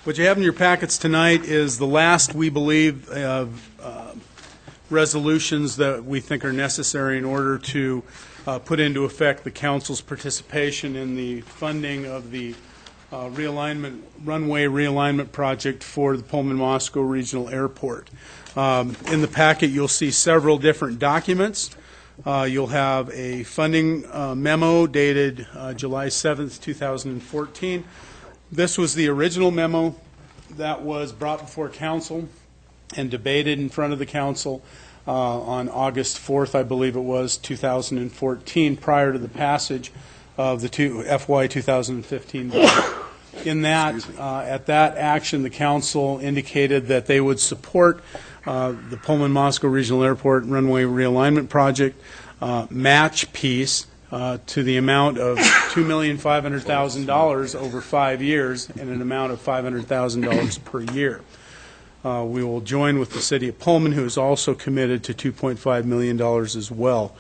What you have in your packets tonight is the last, we believe, of resolutions that we think are necessary in order to put into effect the council's participation in the funding of the runway realignment project for the Pullman Moscow Regional Airport. In the packet, you'll see several different documents. You'll have a funding memo dated July 7th, 2014. This was the original memo that was brought before council and debated in front of the council on August 4th, I believe it was, 2014, prior to the passage of the FY 2015 budget. In that, at that action, the council indicated that they would support the Pullman Moscow Regional Airport runway realignment project match piece to the amount of $2,500,000 over 5 years and an amount of $500,000 per year. We will join with the City of Pullman, who is also committed to $2.5 million as well.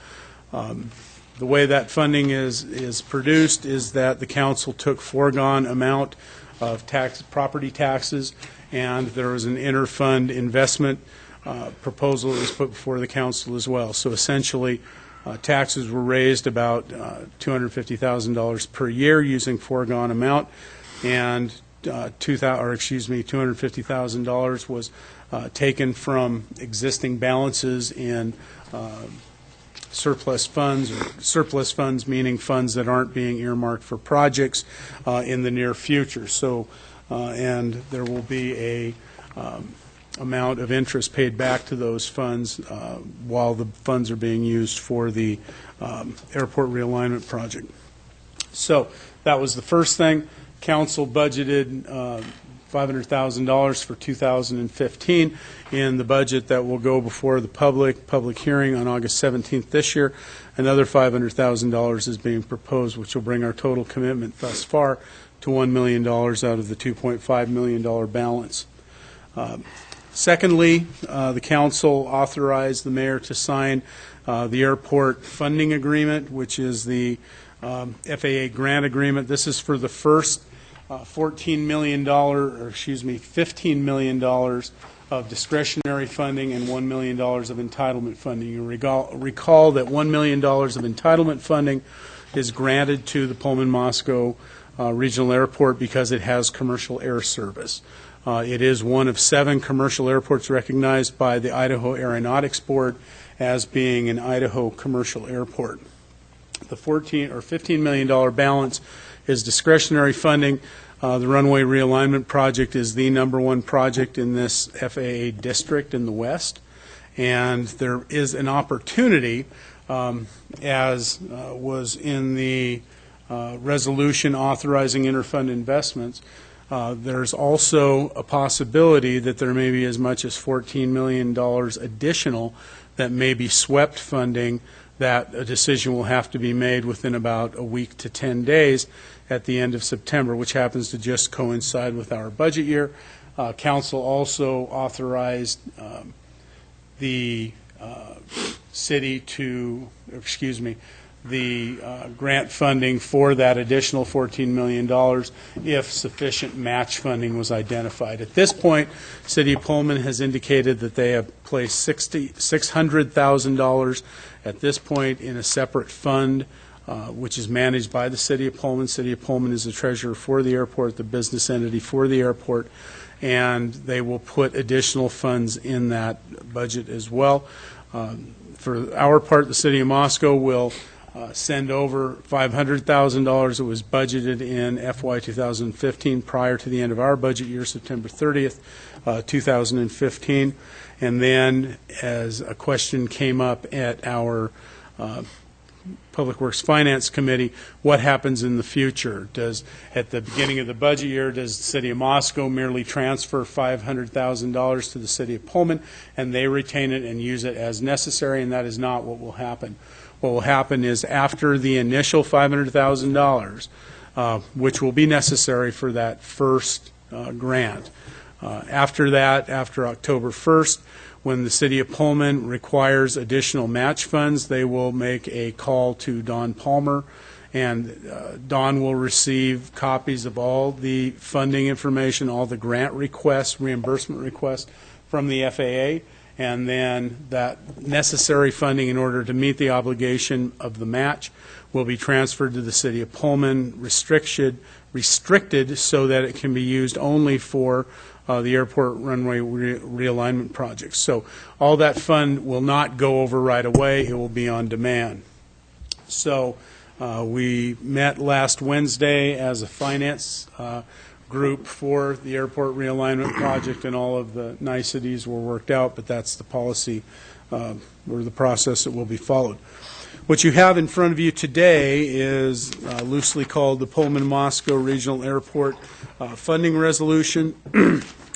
The way that funding is produced is that the council took foregone amount of property taxes, and there was an inter-fund investment proposal that was put before the council as well. So essentially, taxes were raised about $250,000 per year using foregone amount, and $250,000 was taken from existing balances in surplus funds, or surplus funds meaning funds that aren't being earmarked for projects in the near future. So, and there will be a amount of interest paid back to those funds while the funds are being used for the airport realignment project. So that was the first thing. Council budgeted $500,000 for 2015 in the budget that will go before the public hearing on August 17th this year. Another $500,000 is being proposed, which will bring our total commitment thus far to $1 million out of the $2.5 million balance. Secondly, the council authorized the mayor to sign the airport funding agreement, which is the FAA grant agreement. This is for the first $15 million of discretionary funding and $1 million of entitlement funding. You recall that $1 million of entitlement funding is granted to the Pullman Moscow Regional Airport because it has commercial air service. It is one of 7 commercial airports recognized by the Idaho Aeronautics Board as being an Idaho commercial airport. The $15 million balance is discretionary funding. The runway realignment project is the #1 project in this FAA district in the West, and there is an opportunity, as was in the resolution authorizing interfund investments. There's also a possibility that there may be as much as $14 million additional that may be swept funding, that a decision will have to be made within about a week to 10 days at the end of September, which happens to just coincide with our budget year. Council also authorized the city to, the grant funding for that additional $14 million if sufficient match funding was identified. At this point, City of Pullman has indicated that they have placed $600,000 at this point in a separate fund, which is managed by the City of Pullman. City of Pullman is the treasurer for the airport, the business entity for the airport, and they will put additional funds in that budget as well. For our part, the City of Moscow will send over $500,000 that was budgeted in FY 2015 prior to the end of our budget year, September 30th, 2015. And then, as a question came up at our Public Works Finance Committee, what happens in the future? At the beginning of the budget year, does the City of Moscow merely transfer $500,000 to the City of Pullman and they retain it and use it as necessary? And that is not what will happen. What will happen is, after the initial $500,000, which will be necessary for that first grant, after that, after October 1st, when the City of Pullman requires additional match funds, they will make a call to Don Palmer And Don will receive copies of all the funding information, all the grant requests, reimbursement requests from the FAA, and then that necessary funding in order to meet the obligation of the match will be transferred to the City of Pullman, restricted so that it can be used only for the airport runway realignment projects. So all that fund will not go over right away. It will be on demand. So we met last Wednesday as a finance group for the airport realignment project, and all of the niceties were worked out, but that's the policy or the process that will be followed. What you have in front of you today is loosely called the Pullman-Moscow Regional Airport Funding Resolution.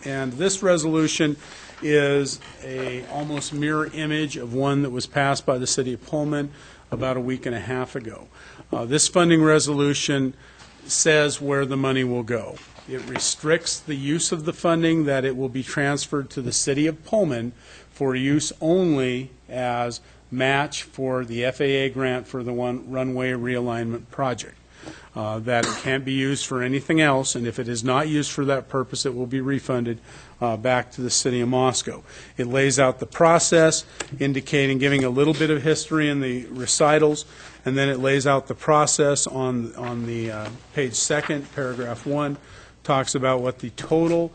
And this resolution is a almost mirror image of one that was passed by the City of Pullman about a week and a half ago. This funding resolution says where the money will go. It restricts the use of the funding, that it will be transferred to the City of Pullman for use only as match for the FAA grant for the runway realignment project. That it can't be used for anything else, and if it is not used for that purpose, it will be refunded back to the City of Moscow. It lays out the process, indicating, giving a little bit of history in the recitals, and then it lays out the process on the page 2, paragraph 1, talks about what the total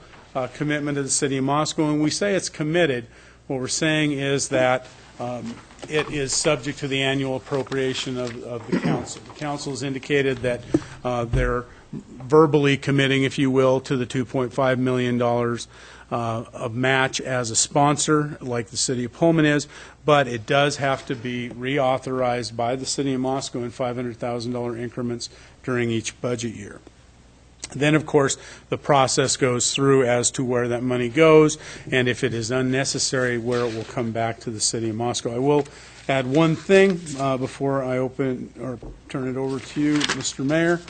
commitment of the City of Moscow. And when we say it's committed, what we're saying is that it is subject to the annual appropriation of the council. The council has indicated that they're verbally committing, if you will, to the $2.5 million of match as a sponsor, like the City of Pullman is, but it does have to be reauthorized by the City of Moscow in $500,000 increments during each budget year. Then, of course, the process goes through as to where that money goes, and if it is unnecessary, where it will come back to the City of Moscow. I will add one thing before I open or turn it over to you, Mr. Mayor,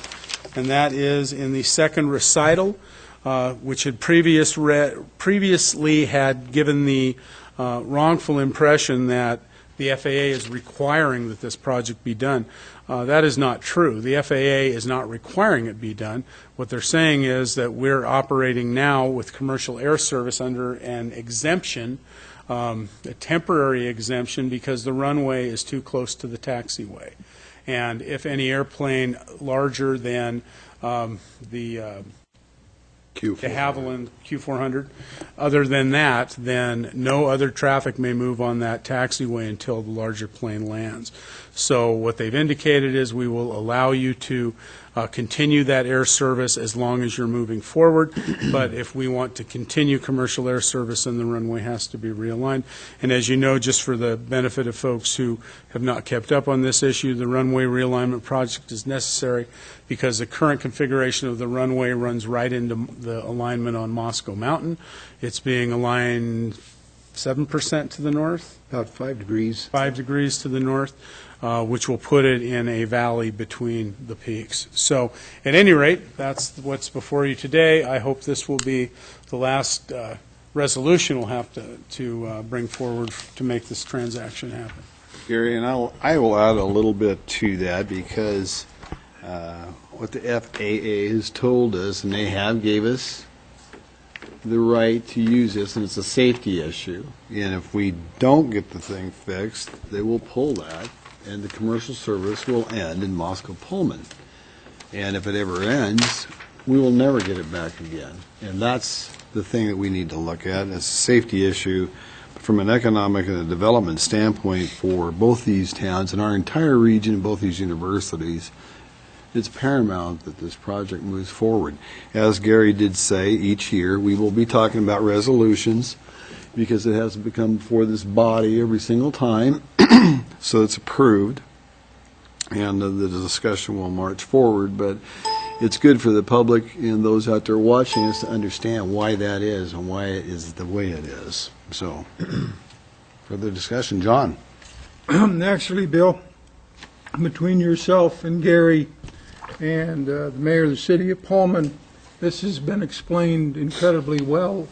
and that is in the second recital, which had previously had given the wrongful impression that the FAA is requiring that this project be done. That is not true. The FAA is not requiring it be done. What they're saying is that we're operating now with commercial air service under an exemption, a temporary exemption, because the runway is too close to the taxiway. And if any airplane larger than the de Havilland Q400, other than that, then no other traffic may move on that taxiway until the larger plane lands. So what they've indicated is we will allow you to continue that air service as long as you're moving forward, but if we want to continue commercial air service, then the runway has to be realigned. And as you know, just for the benefit of folks who have not kept up on this issue, the runway realignment project is necessary because the current configuration of the runway runs right into the alignment on Moscow Mountain. It's being aligned 7% to the north? About 5 degrees. 5 degrees to the north, which will put it in a valley between the peaks. So at any rate, that's what's before you today. I hope this will be the last resolution we'll have to bring forward to make this transaction happen. Gary, and I will add a little bit to that, because what the FAA has told us, and they have gave us the right to use this, and it's a safety issue. And if we don't get the thing fixed, they will pull that, and the commercial service will end in Moscow Pullman. And if it ever ends, we will never get it back again. And that's the thing that we need to look at. It's a safety issue from an economic and a development standpoint for both these towns and our entire region, both these universities. It's paramount that this project moves forward. As Gary did say, each year we will be talking about resolutions, because it has to become before this body every single time, so it's approved, and the discussion will march forward. But it's good for the public and those out there watching us to understand why that is and why it is the way it is. So, further discussion, John. Actually, Bill, between yourself and Gary and the mayor of the city of Pullman, this has been explained incredibly well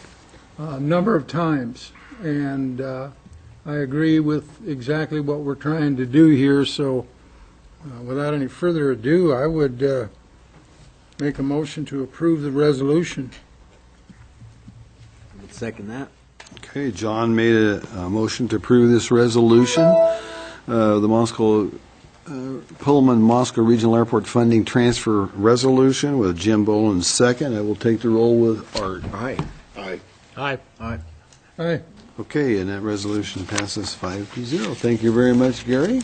a number of times, and I agree with exactly what we're trying to do here. So Without any further ado, I would make a motion to approve the resolution. Second that. Okay, John made a motion to approve this resolution, the Moscow, Pullman Moscow Regional Airport Funding Transfer Resolution with Jim Boland second. I will take the roll with Art. Aye. Aye. Aye. Aye. Aye. Okay, and that resolution passes 5-0. Thank you very much, Gary.